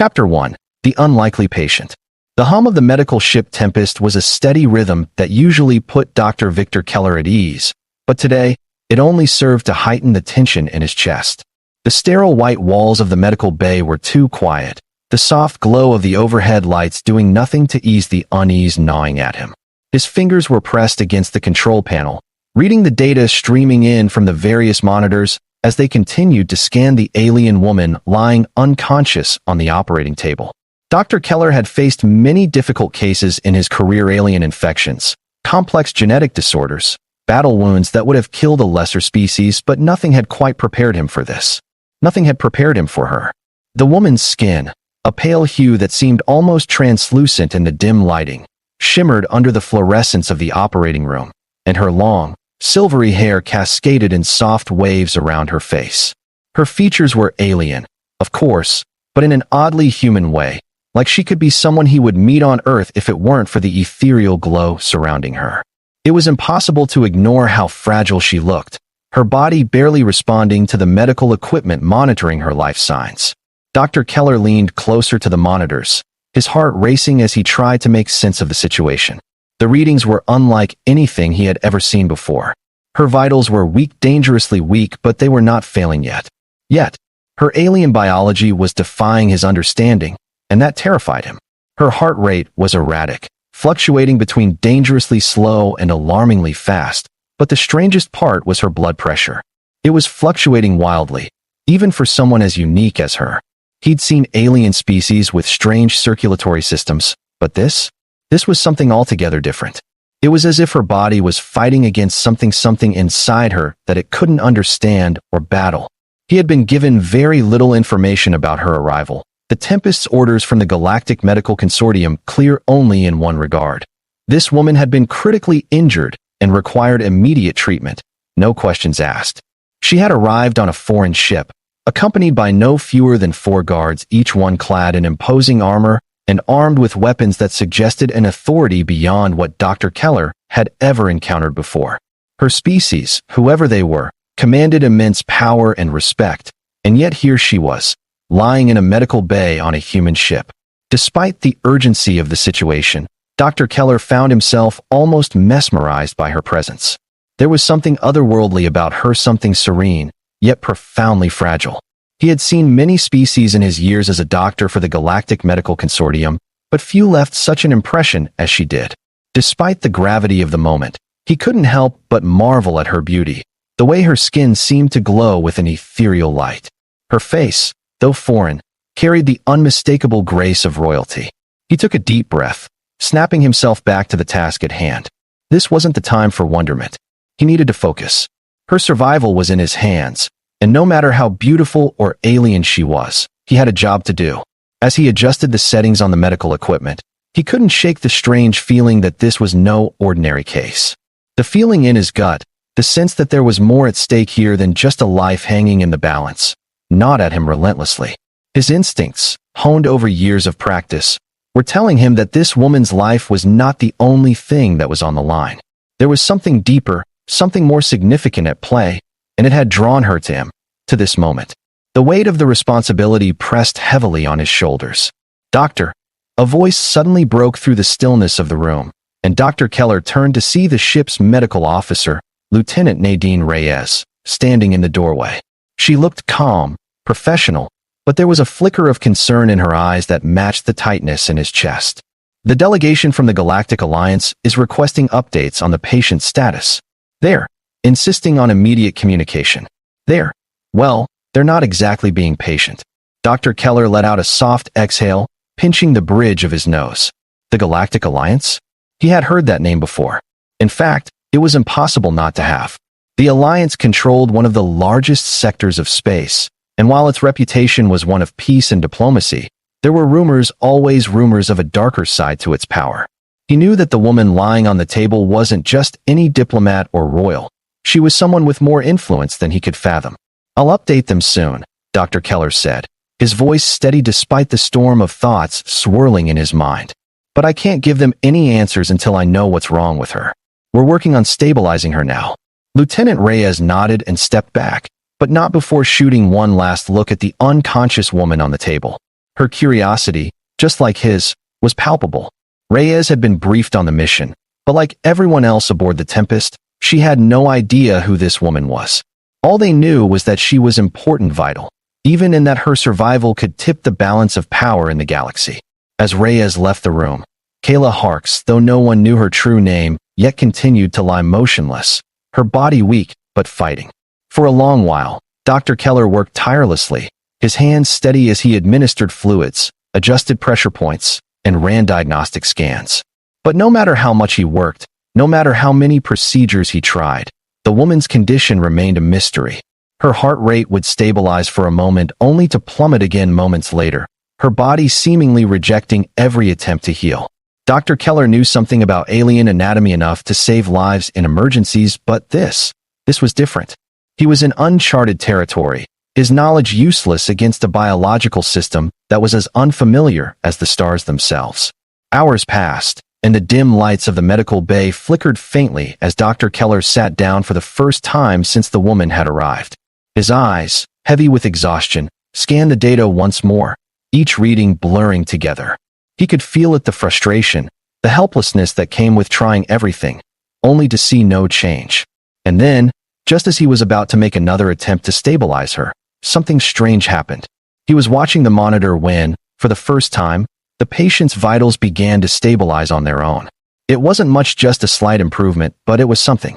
Chapter 1. The Unlikely Patient. The hum of the medical ship Tempest was a steady rhythm that usually put Dr. Victor Keller at ease, but today, it only served to heighten the tension in his chest. The sterile white walls of the medical bay were too quiet, the soft glow of the overhead lights doing nothing to ease the unease gnawing at him. His fingers were pressed against the control panel, reading the data streaming in from the various monitors as they continued to scan the alien woman lying unconscious on the operating table. Dr. Keller had faced many difficult cases in his career: alien infections, complex genetic disorders, battle wounds that would have killed a lesser species, but nothing had quite prepared him for this. Nothing had prepared him for her. The woman's skin, a pale hue that seemed almost translucent in the dim lighting, shimmered under the fluorescence of the operating room, and her long, silvery hair cascaded in soft waves around her face. Her features were alien, of course, but in an oddly human way, like she could be someone he would meet on Earth if it weren't for the ethereal glow surrounding her. It was impossible to ignore how fragile she looked, her body barely responding to the medical equipment monitoring her life signs. Dr. Keller leaned closer to the monitors, his heart racing as he tried to make sense of the situation. The readings were unlike anything he had ever seen before. Her vitals were weak, dangerously weak, but they were not failing yet. Yet, her alien biology was defying his understanding, and that terrified him. Her heart rate was erratic, fluctuating between dangerously slow and alarmingly fast, but the strangest part was her blood pressure. It was fluctuating wildly, even for someone as unique as her. He'd seen alien species with strange circulatory systems, but this was something altogether different. It was as if her body was fighting against something inside her that it couldn't understand or battle. He had been given very little information about her arrival. The Tempest's orders from the Galactic Medical Consortium clear only in one regard. This woman had been critically injured and required immediate treatment, no questions asked. She had arrived on a foreign ship, accompanied by no fewer than 4 guards, each one clad in imposing armor and armed with weapons that suggested an authority beyond what Dr. Keller had ever encountered before. Her species, whoever they were, commanded immense power and respect, and yet here she was, lying in a medical bay on a human ship. Despite the urgency of the situation, Dr. Keller found himself almost mesmerized by her presence. There was something otherworldly about her, something serene, yet profoundly fragile. He had seen many species in his years as a doctor for the Galactic Medical Consortium, but few left such an impression as she did. Despite the gravity of the moment, he couldn't help but marvel at her beauty, the way her skin seemed to glow with an ethereal light. Her face, though foreign, carried the unmistakable grace of royalty. He took a deep breath, snapping himself back to the task at hand. This wasn't the time for wonderment. He needed to focus. Her survival was in his hands, and no matter how beautiful or alien she was, he had a job to do. As he adjusted the settings on the medical equipment, he couldn't shake the strange feeling that this was no ordinary case. The feeling in his gut, the sense that there was more at stake here than just a life hanging in the balance, gnawed at him relentlessly. His instincts, honed over years of practice, were telling him that this woman's life was not the only thing that was on the line. There was something deeper, something more significant at play, and it had drawn her to him, to this moment. The weight of the responsibility pressed heavily on his shoulders. "Doctor," a voice suddenly broke through the stillness of the room, and Dr. Keller turned to see the ship's medical officer, Lieutenant Nadine Reyes, standing in the doorway. She looked calm, professional, but there was a flicker of concern in her eyes that matched the tightness in his chest. "The delegation from the Galactic Alliance is requesting updates on the patient's status. They're insisting on immediate communication. Well, they're not exactly being patient." Dr. Keller let out a soft exhale, pinching the bridge of his nose. The Galactic Alliance? He had heard that name before. In fact, it was impossible not to have. The Alliance controlled one of the largest sectors of space, and while its reputation was one of peace and diplomacy, there were rumors, always rumors, of a darker side to its power. He knew that the woman lying on the table wasn't just any diplomat or royal. She was someone with more influence than he could fathom. "I'll update them soon," Dr. Keller said, his voice steady despite the storm of thoughts swirling in his mind. "But I can't give them any answers until I know what's wrong with her. We're working on stabilizing her now." Lieutenant Reyes nodded and stepped back, but not before shooting one last look at the unconscious woman on the table. Her curiosity, just like his, was palpable. Reyes had been briefed on the mission, but like everyone else aboard the Tempest, she had no idea who this woman was. All they knew was that she was important, vital, even in that her survival could tip the balance of power in the galaxy. As Reyes left the room, Kayla Harks, though no one knew her true name, yet continued to lie motionless, her body weak, but fighting. For a long while, Dr. Keller worked tirelessly, his hands steady as he administered fluids, adjusted pressure points, and ran diagnostic scans. But no matter how much he worked, no matter how many procedures he tried, the woman's condition remained a mystery. Her heart rate would stabilize for a moment only to plummet again moments later, her body seemingly rejecting every attempt to heal. Dr. Keller knew something about alien anatomy enough to save lives in emergencies, but this was different. He was in uncharted territory, his knowledge useless against a biological system that was as unfamiliar as the stars themselves. Hours passed, and the dim lights of the medical bay flickered faintly as Dr. Keller sat down for the first time since the woman had arrived. His eyes, heavy with exhaustion, scanned the data once more, each reading blurring together. He could feel it, the frustration, the helplessness that came with trying everything, only to see no change. And then, just as he was about to make another attempt to stabilize her, something strange happened. He was watching the monitor when, for the first time, the patient's vitals began to stabilize on their own. It wasn't much, just a slight improvement, but it was something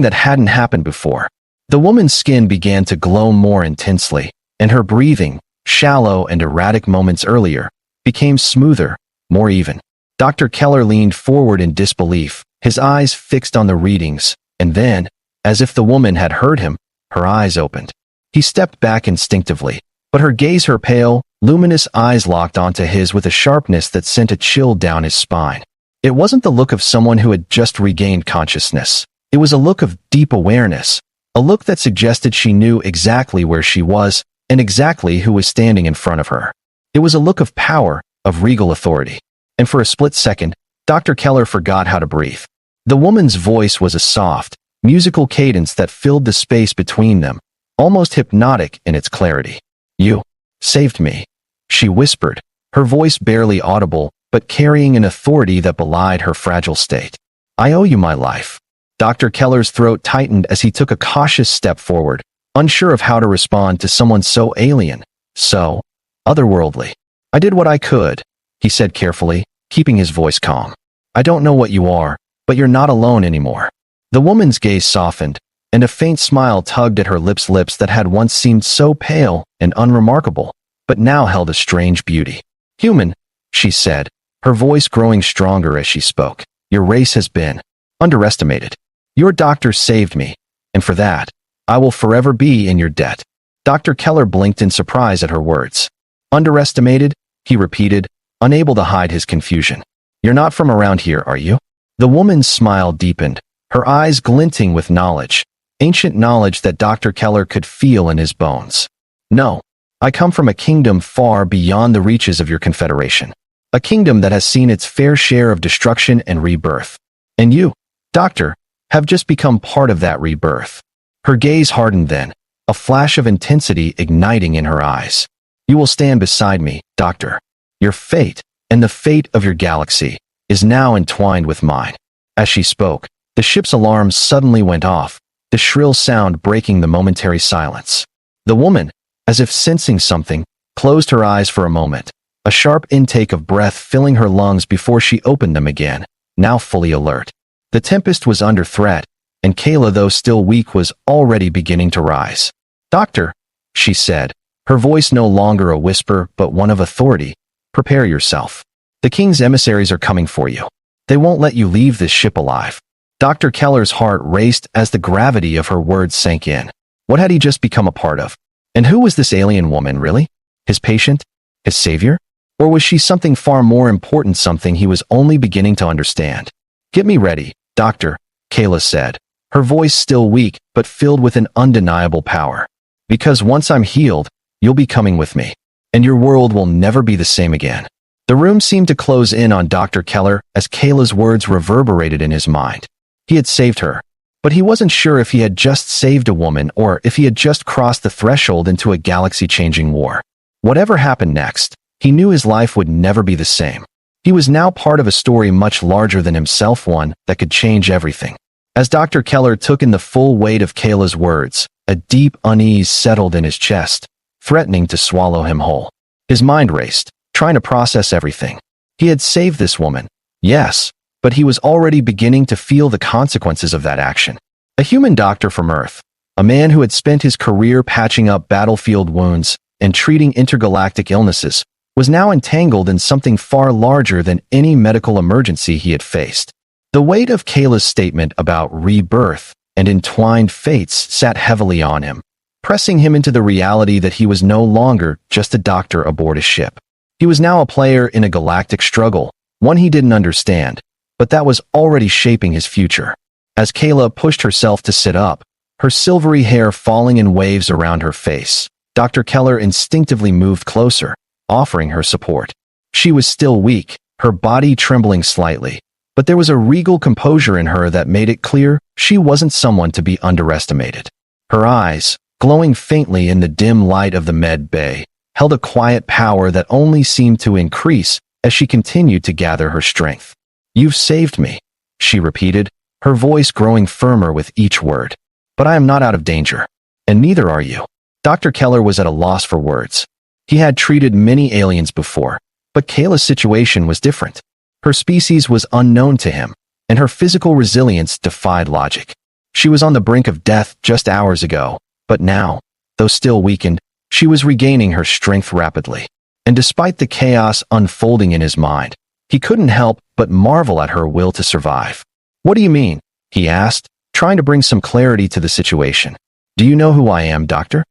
that hadn't happened before. The woman's skin began to glow more intensely, and her breathing, shallow and erratic moments earlier, became smoother, more even. Dr. Keller leaned forward in disbelief, his eyes fixed on the readings, and then, as if the woman had heard him, her eyes opened. He stepped back instinctively, but her gaze, her pale, luminous eyes locked onto his with a sharpness that sent a chill down his spine. It wasn't the look of someone who had just regained consciousness. It was a look of deep awareness, a look that suggested she knew exactly where she was and exactly who was standing in front of her. It was a look of power, of regal authority. And for a split second, Dr. Keller forgot how to breathe. The woman's voice was a soft, musical cadence that filled the space between them, almost hypnotic in its clarity. "You saved me," she whispered, her voice barely audible, but carrying an authority that belied her fragile state. "I owe you my life." Dr. Keller's throat tightened as he took a cautious step forward, unsure of how to respond to someone so alien, so otherworldly. "I did what I could," he said carefully, keeping his voice calm. "I don't know what you are, but you're not alone anymore." The woman's gaze softened, and a faint smile tugged at her lips that had once seemed so pale and unremarkable, but now held a strange beauty. "Human," she said, her voice growing stronger as she spoke, "your race has been underestimated. Your doctor saved me, and for that, I will forever be in your debt." Dr. Keller blinked in surprise at her words. "Underestimated?" he repeated, unable to hide his confusion. "You're not from around here, are you?" The woman's smile deepened, her eyes glinting with knowledge, ancient knowledge that Dr. Keller could feel in his bones. "No, I come from a kingdom far beyond the reaches of your confederation. A kingdom that has seen its fair share of destruction and rebirth. And you, Doctor, have just become part of that rebirth." Her gaze hardened then, a flash of intensity igniting in her eyes. "You will stand beside me, Doctor. Your fate, and the fate of your galaxy, is now entwined with mine." As she spoke, the ship's alarms suddenly went off, the shrill sound breaking the momentary silence. The woman, as if sensing something, closed her eyes for a moment, a sharp intake of breath filling her lungs before she opened them again, now fully alert. The Tempest was under threat, and Kayla, though still weak, was already beginning to rise. "Doctor," she said, her voice no longer a whisper but one of authority, "prepare yourself. The king's emissaries are coming for you. They won't let you leave this ship alive." Dr. Keller's heart raced as the gravity of her words sank in. What had he just become a part of? And who was this alien woman, really? His patient? His savior? Or was she something far more important, something he was only beginning to understand? "Get me ready, Doctor," Kayla said, her voice still weak but filled with an undeniable power. "Because once I'm healed, you'll be coming with me, and your world will never be the same again." The room seemed to close in on Dr. Keller as Kayla's words reverberated in his mind. He had saved her, but he wasn't sure if he had just saved a woman or if he had just crossed the threshold into a galaxy-changing war. Whatever happened next, He knew his life would never be the same. He was now part of a story much larger than himself, one that could change everything. As Dr. Keller took in the full weight of Kayla's words, a deep unease settled in his chest, threatening to swallow him whole. His mind raced, trying to process everything. He had saved this woman, yes, but he was already beginning to feel the consequences of that action. A human doctor from Earth, a man who had spent his career patching up battlefield wounds and treating intergalactic illnesses, was now entangled in something far larger than any medical emergency he had faced. The weight of Kayla's statement about rebirth and entwined fates sat heavily on him, pressing him into the reality that he was no longer just a doctor aboard a ship. He was now a player in a galactic struggle, one he didn't understand, but that was already shaping his future. As Kayla pushed herself to sit up, her silvery hair falling in waves around her face, Dr. Keller instinctively moved closer, offering her support. She was still weak, her body trembling slightly, but there was a regal composure in her that made it clear she wasn't someone to be underestimated. Her eyes, glowing faintly in the dim light of the med bay, held a quiet power that only seemed to increase as she continued to gather her strength. "You've saved me," she repeated, her voice growing firmer with each word. "But I am not out of danger. And neither are you." Dr. Keller was at a loss for words. He had treated many aliens before, but Kayla's situation was different. Her species was unknown to him, and her physical resilience defied logic. She was on the brink of death just hours ago, but now, though still weakened, she was regaining her strength rapidly. And despite the chaos unfolding in his mind, he couldn't help but marvel at her will to survive. "What do you mean?" he asked, trying to bring some clarity to the situation. "Do you know who I am, Doctor?"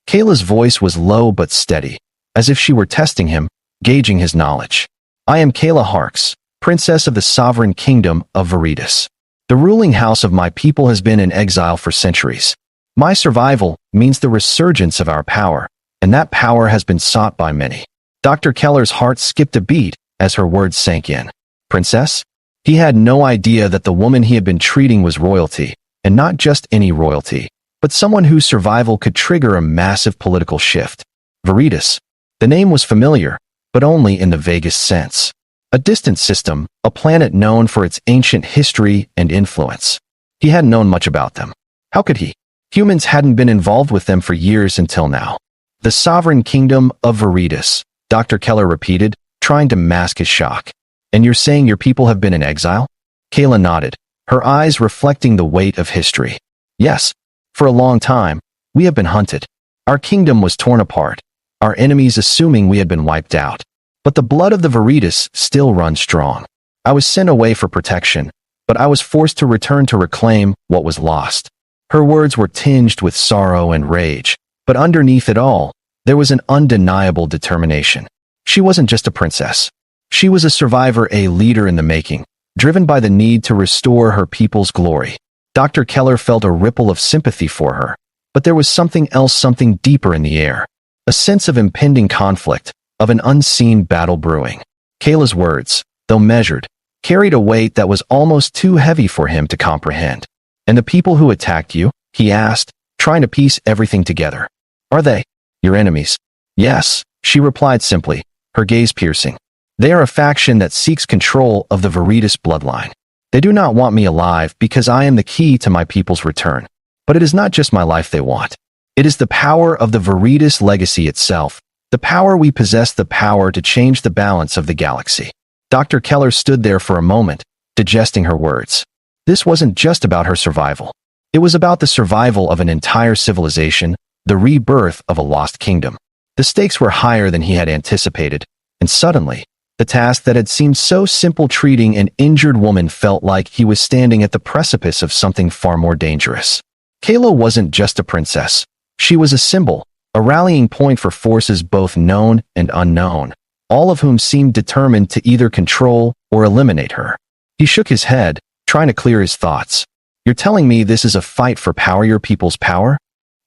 Kayla's voice was low but steady, as if she were testing him, gauging his knowledge. "I am Kayla Harks, Princess of the Sovereign Kingdom of Veritas. The ruling house of my people has been in exile for centuries. My survival means the resurgence of our power, and that power has been sought by many." Dr. Keller's heart skipped a beat as her words sank in. Princess? He had no idea that the woman he had been treating was royalty, and not just any royalty, but someone whose survival could trigger a massive political shift. Veritas. The name was familiar, but only in the vaguest sense. A distant system, a planet known for its ancient history and influence. He hadn't known much about them. How could he? Humans hadn't been involved with them for years until now. "The Sovereign Kingdom of Veritas," Dr. Keller repeated, trying to mask his shock. "And you're saying your people have been in exile?" Kayla nodded, her eyes reflecting the weight of history. "Yes. For a long time, we have been hunted. Our kingdom was torn apart, our enemies assuming we had been wiped out. But the blood of the Veritas still runs strong. I was sent away for protection, but I was forced to return to reclaim what was lost." Her words were tinged with sorrow and rage, but underneath it all, there was an undeniable determination. She wasn't just a princess. She was a survivor, a leader in the making, driven by the need to restore her people's glory. Dr. Keller felt a ripple of sympathy for her, but there was something else, something deeper in the air. A sense of impending conflict, of an unseen battle brewing. Kayla's words, though measured, carried a weight that was almost too heavy for him to comprehend. "And the people who attacked you?" he asked, trying to piece everything together. "Are they your enemies?" "Yes," she replied simply, her gaze piercing. "They are a faction that seeks control of the Veritas bloodline. They do not want me alive because I am the key to my people's return. But it is not just my life they want. It is the power of the Veritas legacy itself, the power we possess, the power to change the balance of the galaxy." Dr. Keller stood there for a moment, digesting her words. This wasn't just about her survival. It was about the survival of an entire civilization, the rebirth of a lost kingdom. The stakes were higher than he had anticipated, and suddenly, the task that had seemed so simple, treating an injured woman, felt like he was standing at the precipice of something far more dangerous. Kayla wasn't just a princess. She was a symbol, a rallying point for forces both known and unknown, all of whom seemed determined to either control or eliminate her. He shook his head, trying to clear his thoughts. "You're telling me this is a fight for power, your people's power?"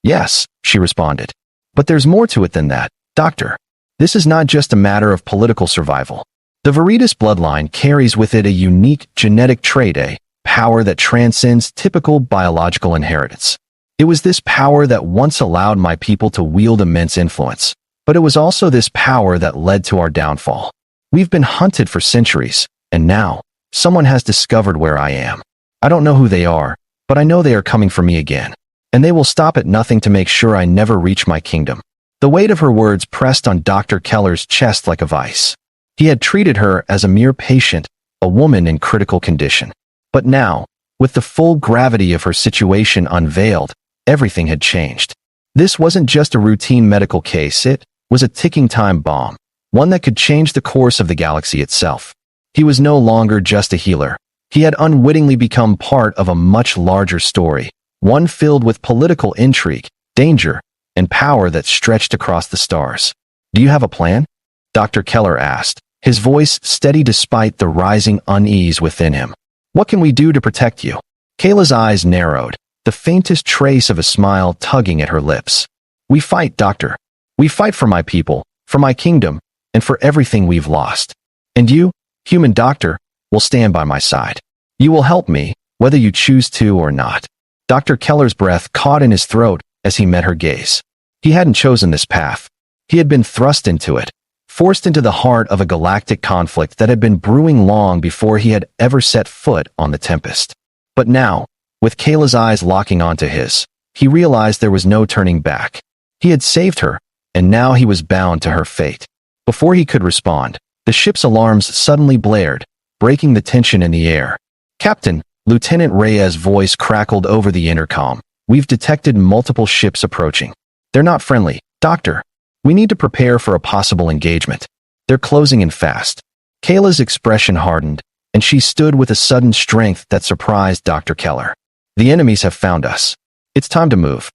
"Yes," she responded. "But there's more to it than that, Doctor. This is not just a matter of political survival. The Veritas bloodline carries with it a unique genetic trait, a power that transcends typical biological inheritance. It was this power that once allowed my people to wield immense influence, But it was also this power that led to our downfall. We've been hunted for centuries, and now, someone has discovered where I am. I don't know who they are, but I know they are coming for me again. And they will stop at nothing to make sure I never reach my kingdom. The weight of her words pressed on Dr. Keller's chest like a vice. He had treated her as a mere patient, a woman in critical condition. But now, with the full gravity of her situation unveiled, everything had changed. This wasn't just a routine medical case, it was a ticking time bomb, one that could change the course of the galaxy itself. He was no longer just a healer. He had unwittingly become part of a much larger story, one filled with political intrigue, danger, and power that stretched across the stars. "Do you have a plan?" Dr. Keller asked, his voice steady despite the rising unease within him. "What can we do to protect you?" Kayla's eyes narrowed, the faintest trace of a smile tugging at her lips. "We fight, Doctor. We fight for my people, for my kingdom, and for everything we've lost. And you, human doctor, will stand by my side. You will help me, whether you choose to or not." Dr. Keller's breath caught in his throat as he met her gaze. He hadn't chosen this path. He had been thrust into it, forced into the heart of a galactic conflict that had been brewing long before he had ever set foot on the Tempest. But now, with Kayla's eyes locking onto his, he realized there was no turning back. He had saved her, and now he was bound to her fate. Before he could respond, the ship's alarms suddenly blared, breaking the tension in the air. "Captain," Lieutenant Reyes' voice crackled over the intercom. "We've detected multiple ships approaching. They're not friendly, Doctor. We need to prepare for a possible engagement. They're closing in fast." Kayla's expression hardened, and she stood with a sudden strength that surprised Dr. Keller. "The enemies have found us. It's time to move."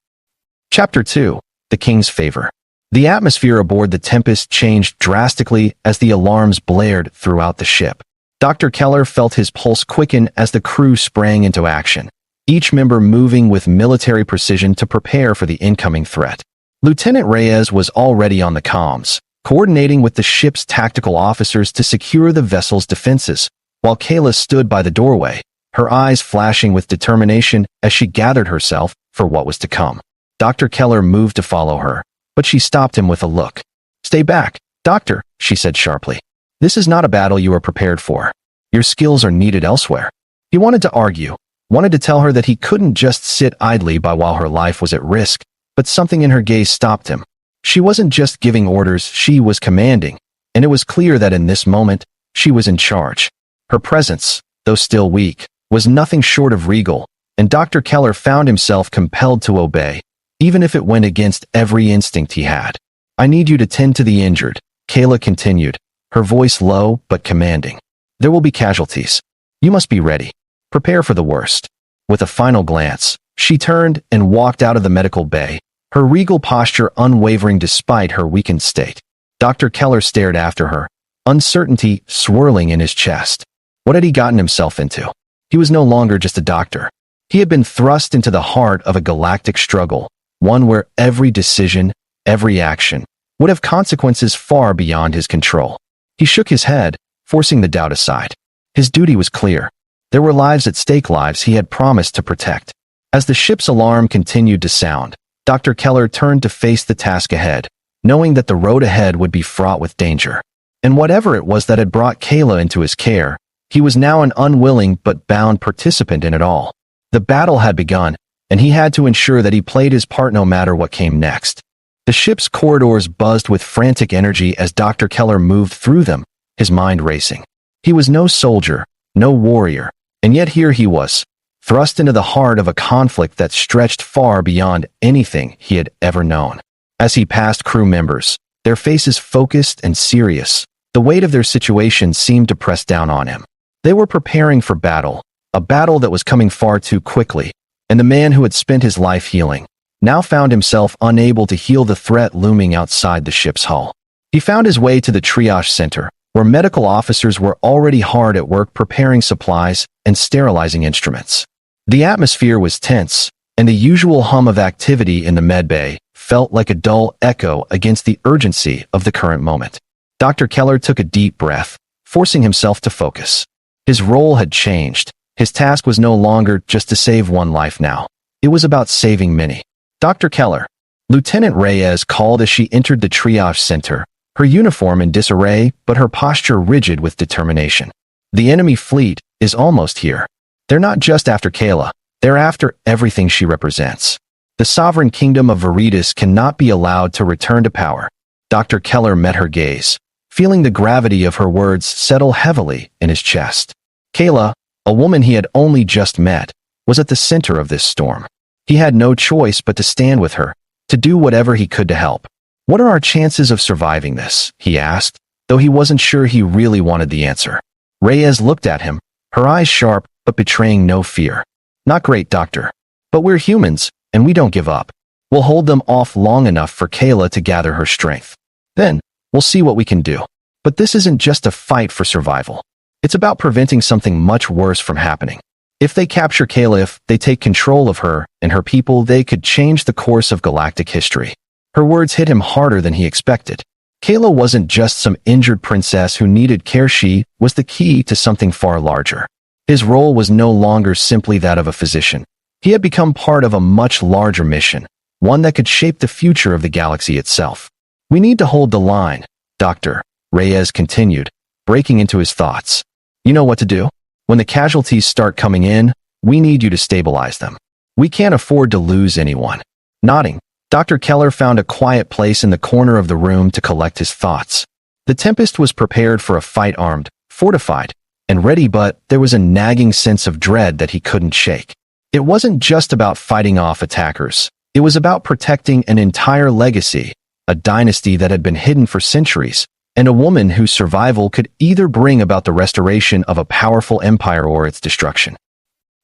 Chapter 2. The King's Favor. The atmosphere aboard the Tempest changed drastically as the alarms blared throughout the ship. Dr. Keller felt his pulse quicken as the crew sprang into action, each member moving with military precision to prepare for the incoming threat. Lieutenant Reyes was already on the comms, coordinating with the ship's tactical officers to secure the vessel's defenses, while Kayla stood by the doorway, her eyes flashing with determination as she gathered herself for what was to come. Dr. Keller moved to follow her, but she stopped him with a look. "Stay back, Doctor," she said sharply. "This is not a battle you are prepared for. Your skills are needed elsewhere." He wanted to argue, wanted to tell her that he couldn't just sit idly by while her life was at risk, but something in her gaze stopped him. She wasn't just giving orders, she was commanding, and it was clear that in this moment, she was in charge. Her presence, though still weak, was nothing short of regal, and Dr. Keller found himself compelled to obey, even if it went against every instinct he had. "I need you to tend to the injured," Kayla continued, her voice low but commanding. "There will be casualties. You must be ready. Prepare for the worst." With a final glance, she turned and walked out of the medical bay, her regal posture unwavering despite her weakened state. Dr. Keller stared after her, uncertainty swirling in his chest. What had he gotten himself into? He was no longer just a doctor. He had been thrust into the heart of a galactic struggle, one where every decision, every action, would have consequences far beyond his control. He shook his head, forcing the doubt aside. His duty was clear. There were lives at stake, lives he had promised to protect. As the ship's alarm continued to sound, Dr. Keller turned to face the task ahead, knowing that the road ahead would be fraught with danger. And whatever it was that had brought Kayla into his care, he was now an unwilling but bound participant in it all. The battle had begun, and he had to ensure that he played his part no matter what came next. The ship's corridors buzzed with frantic energy as Dr. Keller moved through them, his mind racing. He was no soldier, no warrior, and yet here he was, thrust into the heart of a conflict that stretched far beyond anything he had ever known. As he passed crew members, their faces focused and serious, the weight of their situation seemed to press down on him. They were preparing for battle, a battle that was coming far too quickly, and the man who had spent his life healing now found himself unable to heal the threat looming outside the ship's hull. He found his way to the triage center, where medical officers were already hard at work preparing supplies and sterilizing instruments. The atmosphere was tense, and the usual hum of activity in the medbay felt like a dull echo against the urgency of the current moment. Dr. Keller took a deep breath, forcing himself to focus. His role had changed. His task was no longer just to save one life now. It was about saving many. "Dr. Keller." Lieutenant Reyes called as she entered the triage center, her uniform in disarray but her posture rigid with determination. The enemy fleet is almost here. They're not just after Kayla, they're after everything she represents. The sovereign kingdom of Veritas cannot be allowed to return to power. Dr. Keller met her gaze, feeling the gravity of her words settle heavily in his chest. Kayla, a woman he had only just met, was at the center of this storm. He had no choice but to stand with her, to do whatever he could to help. "What are our chances of surviving this?" he asked, though he wasn't sure he really wanted the answer. Reyes looked at him, her eyes sharp but betraying no fear. "Not great, Doctor. But we're humans, and we don't give up. We'll hold them off long enough for Kayla to gather her strength. Then, we'll see what we can do. But this isn't just a fight for survival. It's about preventing something much worse from happening. If they capture Kayla, if they take control of her and her people, they could change the course of galactic history." Her words hit him harder than he expected. Kayla wasn't just some injured princess who needed care. She was the key to something far larger. His role was no longer simply that of a physician. He had become part of a much larger mission, one that could shape the future of the galaxy itself. "We need to hold the line, Doctor," Reyes continued, breaking into his thoughts. "You know what to do? When the casualties start coming in, we need you to stabilize them. We can't afford to lose anyone." Nodding, Dr. Keller found a quiet place in the corner of the room to collect his thoughts. The Tempest was prepared for a fight, armed, fortified, and ready, but there was a nagging sense of dread that he couldn't shake. It wasn't just about fighting off attackers. It was about protecting an entire legacy, a dynasty that had been hidden for centuries, and a woman whose survival could either bring about the restoration of a powerful empire or its destruction.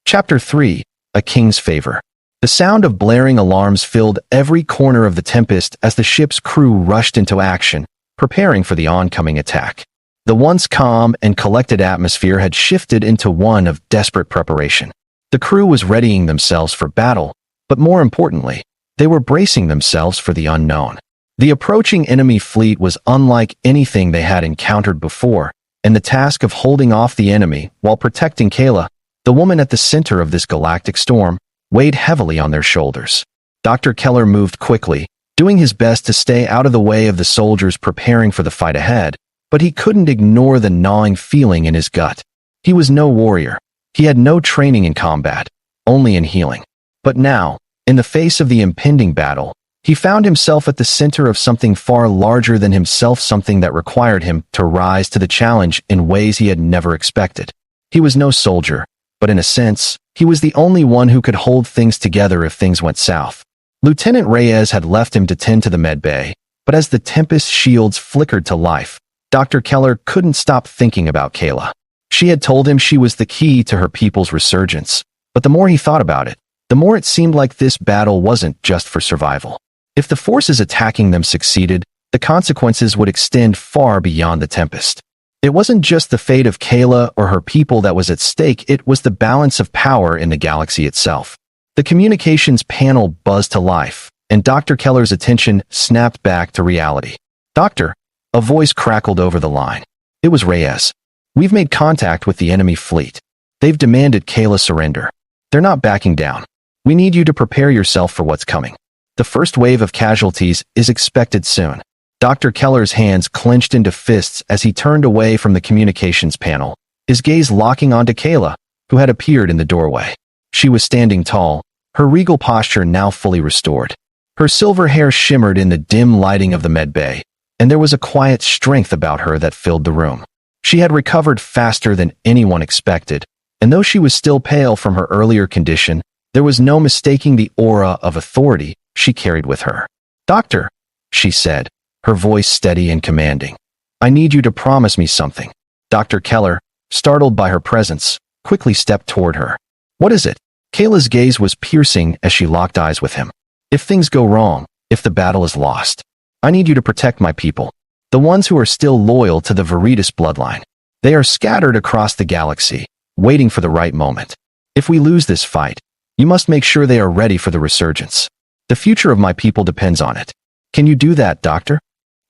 Chapter 3: A King's Favor. The sound of blaring alarms filled every corner of the Tempest as the ship's crew rushed into action, preparing for the oncoming attack. The once calm and collected atmosphere had shifted into one of desperate preparation. The crew was readying themselves for battle, but more importantly, they were bracing themselves for the unknown. The approaching enemy fleet was unlike anything they had encountered before, and the task of holding off the enemy while protecting Kayla, the woman at the center of this galactic storm, weighed heavily on their shoulders. Dr. Keller moved quickly, doing his best to stay out of the way of the soldiers preparing for the fight ahead, but he couldn't ignore the gnawing feeling in his gut. He was no warrior. He had no training in combat, only in healing. But now, in the face of the impending battle, he found himself at the center of something far larger than himself, something that required him to rise to the challenge in ways he had never expected. He was no soldier, but in a sense, he was the only one who could hold things together if things went south. Lieutenant Reyes had left him to tend to the med bay, but as the Tempest shields flickered to life, Dr. Keller couldn't stop thinking about Kayla. She had told him she was the key to her people's resurgence, but the more he thought about it, the more it seemed like this battle wasn't just for survival. If the forces attacking them succeeded, the consequences would extend far beyond the Tempest. It wasn't just the fate of Kayla or her people that was at stake, it was the balance of power in the galaxy itself. The communications panel buzzed to life, and Dr. Keller's attention snapped back to reality. "Doctor," a voice crackled over the line. It was Reyes. "We've made contact with the enemy fleet. They've demanded Kayla surrender. They're not backing down. We need you to prepare yourself for what's coming. The first wave of casualties is expected soon." Dr. Keller's hands clenched into fists as he turned away from the communications panel, his gaze locking onto Kayla, who had appeared in the doorway. She was standing tall, her regal posture now fully restored. Her silver hair shimmered in the dim lighting of the med bay, and there was a quiet strength about her that filled the room. She had recovered faster than anyone expected, and though she was still pale from her earlier condition, there was no mistaking the aura of authority she carried with her. "Doctor," she said, her voice steady and commanding, "I need you to promise me something." Dr. Keller, startled by her presence, quickly stepped toward her. "What is it?" Kayla's gaze was piercing as she locked eyes with him. "If things go wrong, if the battle is lost, I need you to protect my people, the ones who are still loyal to the Veritas bloodline. They are scattered across the galaxy, waiting for the right moment. If we lose this fight, you must make sure they are ready for the resurgence. The future of my people depends on it. Can you do that, Doctor?"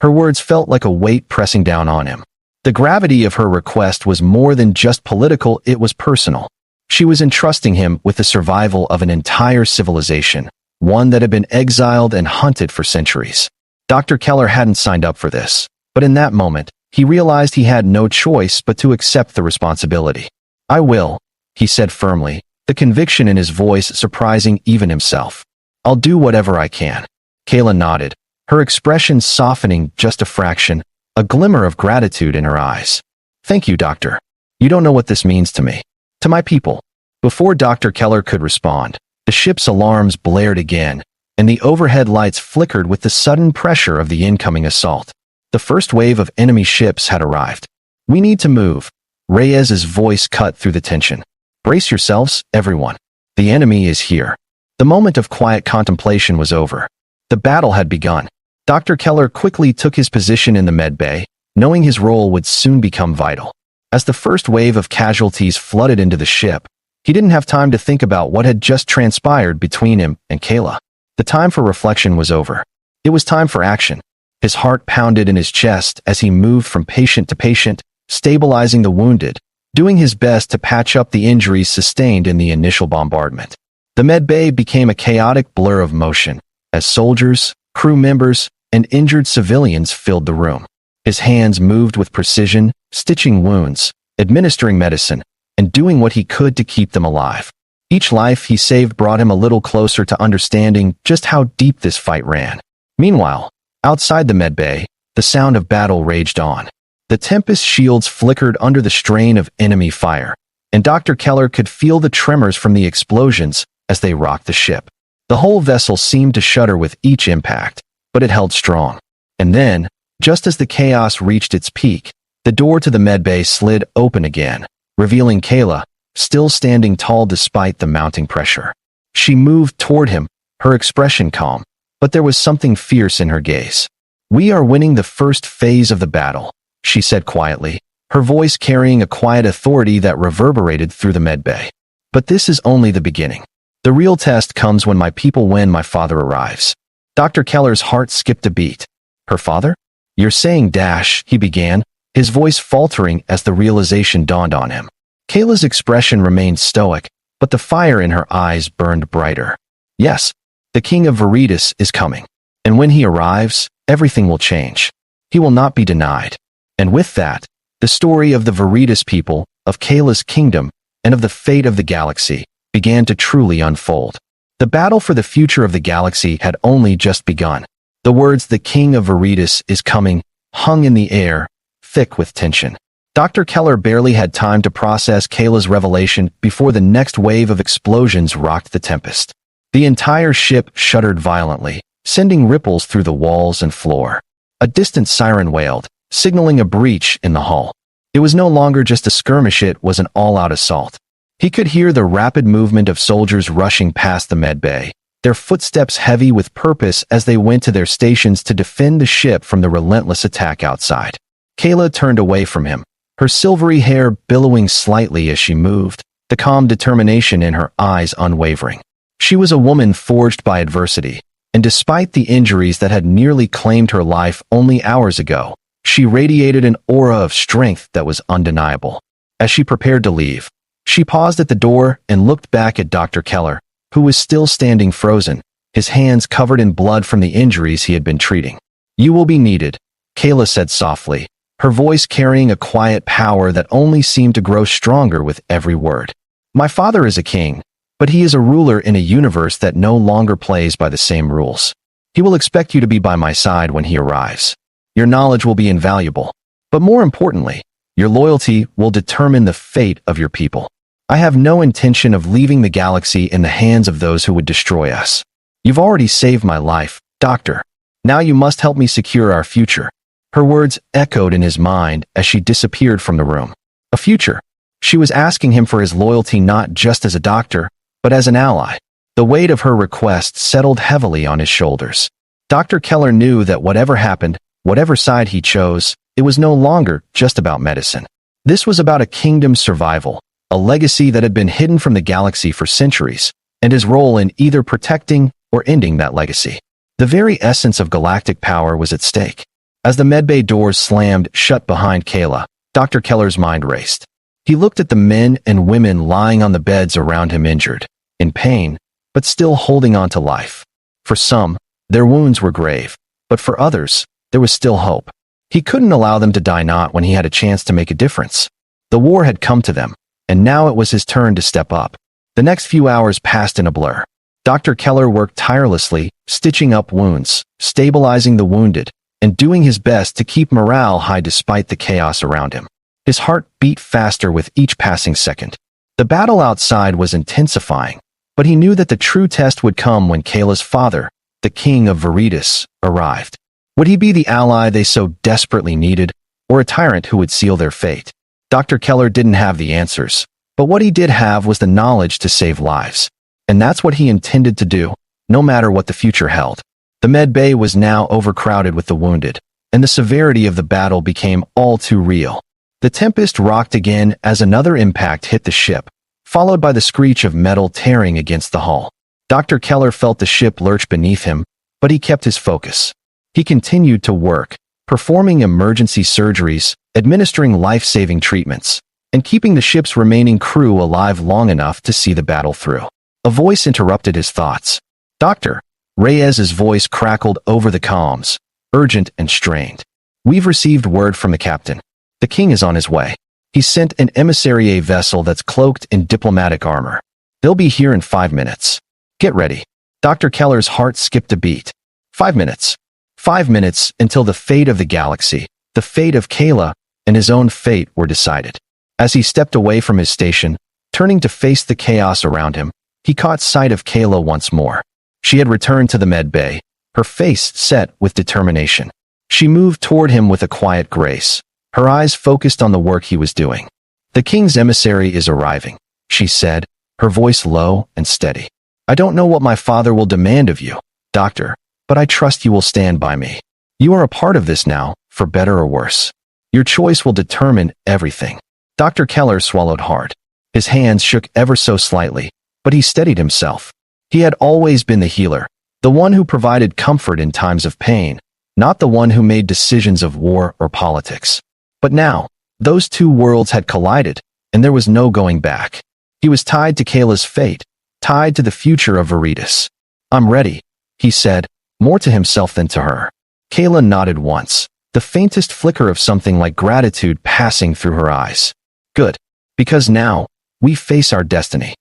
Her words felt like a weight pressing down on him. The gravity of her request was more than just political, it was personal. She was entrusting him with the survival of an entire civilization, one that had been exiled and hunted for centuries. Dr. Keller hadn't signed up for this, but in that moment, he realized he had no choice but to accept the responsibility. "I will," he said firmly, the conviction in his voice surprising even himself. "I'll do whatever I can." Kayla nodded, her expression softening just a fraction, a glimmer of gratitude in her eyes. "Thank you, Doctor. You don't know what this means to me. To my people." Before Dr. Keller could respond, the ship's alarms blared again, and the overhead lights flickered with the sudden pressure of the incoming assault. The first wave of enemy ships had arrived. "We need to move." Reyes's voice cut through the tension. "Brace yourselves, everyone. The enemy is here." The moment of quiet contemplation was over. The battle had begun. Dr. Keller quickly took his position in the med bay, knowing his role would soon become vital. As the first wave of casualties flooded into the ship, he didn't have time to think about what had just transpired between him and Kayla. The time for reflection was over. It was time for action. His heart pounded in his chest as he moved from patient to patient, stabilizing the wounded, doing his best to patch up the injuries sustained in the initial bombardment. The med bay became a chaotic blur of motion, as soldiers, crew members, and injured civilians filled the room. His hands moved with precision, stitching wounds, administering medicine, and doing what he could to keep them alive. Each life he saved brought him a little closer to understanding just how deep this fight ran. Meanwhile, outside the med bay, the sound of battle raged on. The Tempest shields flickered under the strain of enemy fire, and Dr. Keller could feel the tremors from the explosions as they rocked the ship. The whole vessel seemed to shudder with each impact, but it held strong. And then, just as the chaos reached its peak, the door to the medbay slid open again, revealing Kayla, still standing tall despite the mounting pressure. She moved toward him, her expression calm, but there was something fierce in her gaze. "We are winning the first phase of the battle," she said quietly, her voice carrying a quiet authority that reverberated through the medbay. "But this is only the beginning. The real test comes when my people win. My father arrives." Dr. Keller's heart skipped a beat. "Her father? You're saying dash," he began, his voice faltering as the realization dawned on him. Kayla's expression remained stoic, but the fire in her eyes burned brighter. "Yes, the king of Veritas is coming. And when he arrives, everything will change. He will not be denied." And with that, the story of the Veritas people, of Kayla's kingdom, and of the fate of the galaxy began to truly unfold. The battle for the future of the galaxy had only just begun. The words "the king of Veritas is coming" hung in the air, thick with tension. Dr. Keller barely had time to process Kayla's revelation before the next wave of explosions rocked the Tempest. The entire ship shuddered violently, sending ripples through the walls and floor. A distant siren wailed, signaling a breach in the hull. It was no longer just a skirmish, it was an all-out assault. He could hear the rapid movement of soldiers rushing past the medbay, their footsteps heavy with purpose as they went to their stations to defend the ship from the relentless attack outside. Kayla turned away from him, her silvery hair billowing slightly as she moved, the calm determination in her eyes unwavering. She was a woman forged by adversity, and despite the injuries that had nearly claimed her life only hours ago, she radiated an aura of strength that was undeniable. As she prepared to leave, she paused at the door and looked back at Dr. Keller, who was still standing frozen, his hands covered in blood from the injuries he had been treating. "You will be needed," Kayla said softly, her voice carrying a quiet power that only seemed to grow stronger with every word. "My father is a king, but he is a ruler in a universe that no longer plays by the same rules. He will expect you to be by my side when he arrives. Your knowledge will be invaluable, but more importantly, your loyalty will determine the fate of your people. I have no intention of leaving the galaxy in the hands of those who would destroy us. You've already saved my life, Doctor. Now you must help me secure our future." Her words echoed in his mind as she disappeared from the room. A future. She was asking him for his loyalty not just as a doctor, but as an ally. The weight of her request settled heavily on his shoulders. Dr. Keller knew that whatever happened, whatever side he chose, it was no longer just about medicine. This was about a kingdom's survival, a legacy that had been hidden from the galaxy for centuries, and his role in either protecting or ending that legacy. The very essence of galactic power was at stake. As the medbay doors slammed shut behind Kayla, Dr. Keller's mind raced. He looked at the men and women lying on the beds around him, injured, in pain, but still holding on to life. For some, their wounds were grave, but for others, there was still hope. He couldn't allow them to die not when he had a chance to make a difference. The war had come to them, and now it was his turn to step up. The next few hours passed in a blur. Dr. Keller worked tirelessly, stitching up wounds, stabilizing the wounded, and doing his best to keep morale high despite the chaos around him. His heart beat faster with each passing second. The battle outside was intensifying, but he knew that the true test would come when Kayla's father, the king of Veritas, arrived. Would he be the ally they so desperately needed, or a tyrant who would seal their fate? Dr. Keller didn't have the answers, but what he did have was the knowledge to save lives. And that's what he intended to do, no matter what the future held. The med bay was now overcrowded with the wounded, and the severity of the battle became all too real. The Tempest rocked again as another impact hit the ship, followed by the screech of metal tearing against the hull. Dr. Keller felt the ship lurch beneath him, but he kept his focus. He continued to work, performing emergency surgeries, administering life-saving treatments, and keeping the ship's remaining crew alive long enough to see the battle through. A voice interrupted his thoughts. "Doctor," Reyes's voice crackled over the comms, urgent and strained. "We've received word from the captain. The king is on his way. He sent an emissary vessel that's cloaked in diplomatic armor. They'll be here in 5 minutes. Get ready." Dr. Keller's heart skipped a beat. 5 minutes. 5 minutes until the fate of the galaxy, the fate of Kayla, and his own fate were decided. As he stepped away from his station, turning to face the chaos around him, he caught sight of Kayla once more. She had returned to the med bay, her face set with determination. She moved toward him with a quiet grace, her eyes focused on the work he was doing. "The king's emissary is arriving," she said, her voice low and steady. "I don't know what my father will demand of you, doctor, but I trust you will stand by me. You are a part of this now, for better or worse. Your choice will determine everything." Dr. Keller swallowed hard. His hands shook ever so slightly, but he steadied himself. He had always been the healer, the one who provided comfort in times of pain, not the one who made decisions of war or politics. But now, those two worlds had collided, and there was no going back. He was tied to Kayla's fate, tied to the future of Veritas. "I'm ready," he said, more to himself than to her. Kayla nodded once, the faintest flicker of something like gratitude passing through her eyes. "Good, because now, we face our destiny."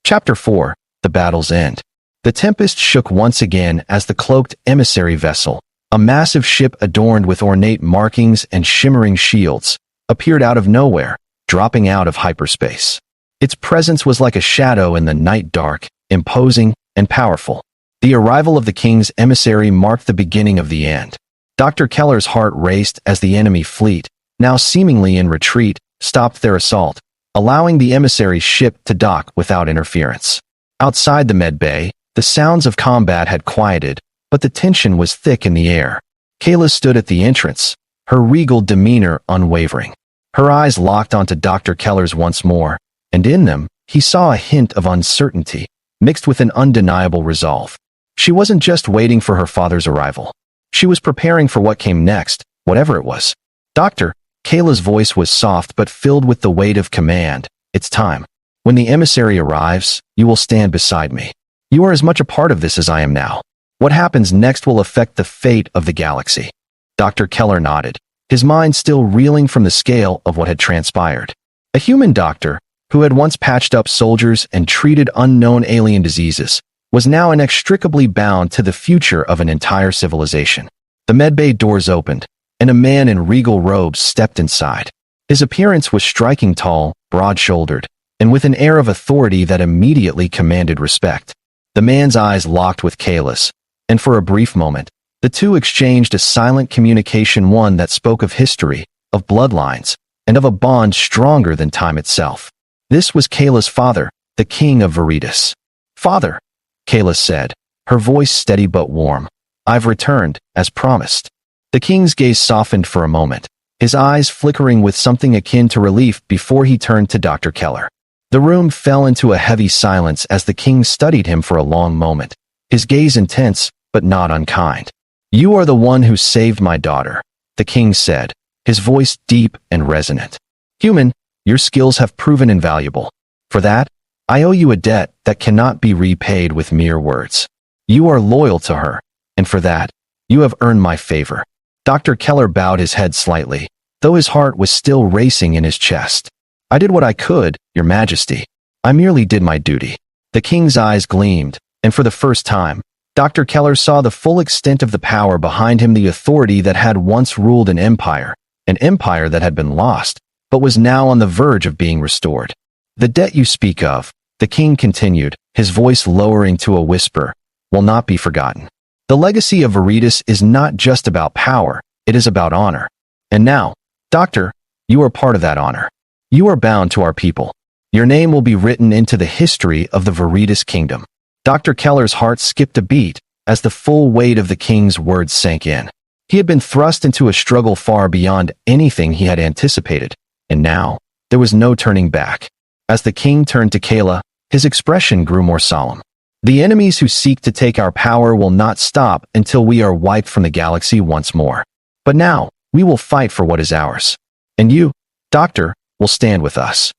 Chapter 4, The Battle's End. The Tempest shook once again as the cloaked emissary vessel, a massive ship adorned with ornate markings and shimmering shields, appeared out of nowhere, dropping out of hyperspace. Its presence was like a shadow in the night dark, imposing and powerful. The arrival of the king's emissary marked the beginning of the end. Dr. Keller's heart raced as the enemy fleet, now seemingly in retreat, stopped their assault, allowing the emissary's ship to dock without interference. Outside the med bay, the sounds of combat had quieted, but the tension was thick in the air. Kayla stood at the entrance, her regal demeanor unwavering. Her eyes locked onto Dr. Keller's once more, and in them, he saw a hint of uncertainty, mixed with an undeniable resolve. She wasn't just waiting for her father's arrival. She was preparing for what came next, whatever it was. "Doctor," Kayla's voice was soft but filled with the weight of command. "It's time. When the emissary arrives, you will stand beside me. You are as much a part of this as I am now. What happens next will affect the fate of the galaxy." Dr. Keller nodded, his mind still reeling from the scale of what had transpired. A human doctor, who had once patched up soldiers and treated unknown alien diseases, was now inextricably bound to the future of an entire civilization. The medbay doors opened, and a man in regal robes stepped inside. His appearance was striking tall, broad-shouldered, and with an air of authority that immediately commanded respect. The man's eyes locked with Kayla's, and for a brief moment, the two exchanged a silent communication, one that spoke of history, of bloodlines, and of a bond stronger than time itself. This was Kayla's father, the king of Veritas. "Father," Kayla said, her voice steady but warm. "I've returned, as promised." The king's gaze softened for a moment, his eyes flickering with something akin to relief before he turned to Dr. Keller. The room fell into a heavy silence as the king studied him for a long moment, his gaze intense, but not unkind. "You are the one who saved my daughter," the king said, his voice deep and resonant. "Human, your skills have proven invaluable. For that, I owe you a debt that cannot be repaid with mere words." You are loyal to her, and for that, you have earned my favor." Dr. Keller bowed his head slightly, though his heart was still racing in his chest. "I did what I could, Your Majesty. I merely did my duty." The king's eyes gleamed, and for the first time, Dr. Keller saw the full extent of the power behind him, the authority that had once ruled an empire that had been lost, but was now on the verge of being restored. "The debt you speak of," the king continued, his voice lowering to a whisper, "will not be forgotten. The legacy of Veritas is not just about power, it is about honor. And now, Doctor, you are part of that honor. You are bound to our people. Your name will be written into the history of the Veritas Kingdom." Dr. Keller's heart skipped a beat as the full weight of the king's words sank in. He had been thrust into a struggle far beyond anything he had anticipated, and now, there was no turning back. As the king turned to Kayla, his expression grew more solemn. "The enemies who seek to take our power will not stop until we are wiped from the galaxy once more. But now, we will fight for what is ours. And you, Doctor, will stand with us."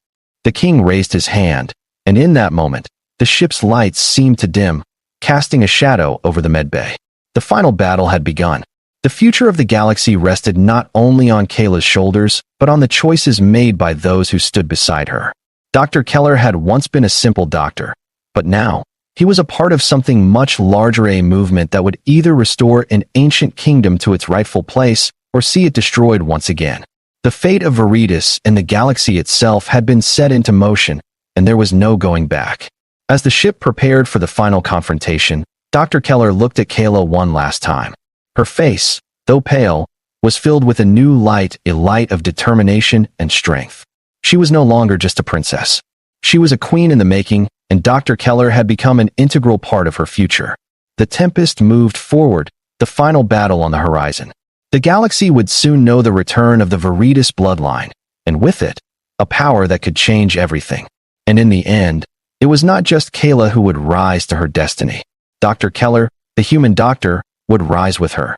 The king raised his hand, and in that moment, the ship's lights seemed to dim, casting a shadow over the medbay. The final battle had begun. The future of the galaxy rested not only on Kayla's shoulders, but on the choices made by those who stood beside her. Dr. Keller had once been a simple doctor, but now, he was a part of something much larger, a movement that would either restore an ancient kingdom to its rightful place or see it destroyed once again. The fate of Veritas and the galaxy itself had been set into motion, and there was no going back. As the ship prepared for the final confrontation, Dr. Keller looked at Kayla one last time. Her face, though pale, was filled with a new light, a light of determination and strength. She was no longer just a princess. She was a queen in the making, and Dr. Keller had become an integral part of her future. The Tempest moved forward, the final battle on the horizon. The galaxy would soon know the return of the Veritas bloodline, and with it, a power that could change everything. And in the end, it was not just Kayla who would rise to her destiny. Dr. Keller, the human doctor, would rise with her.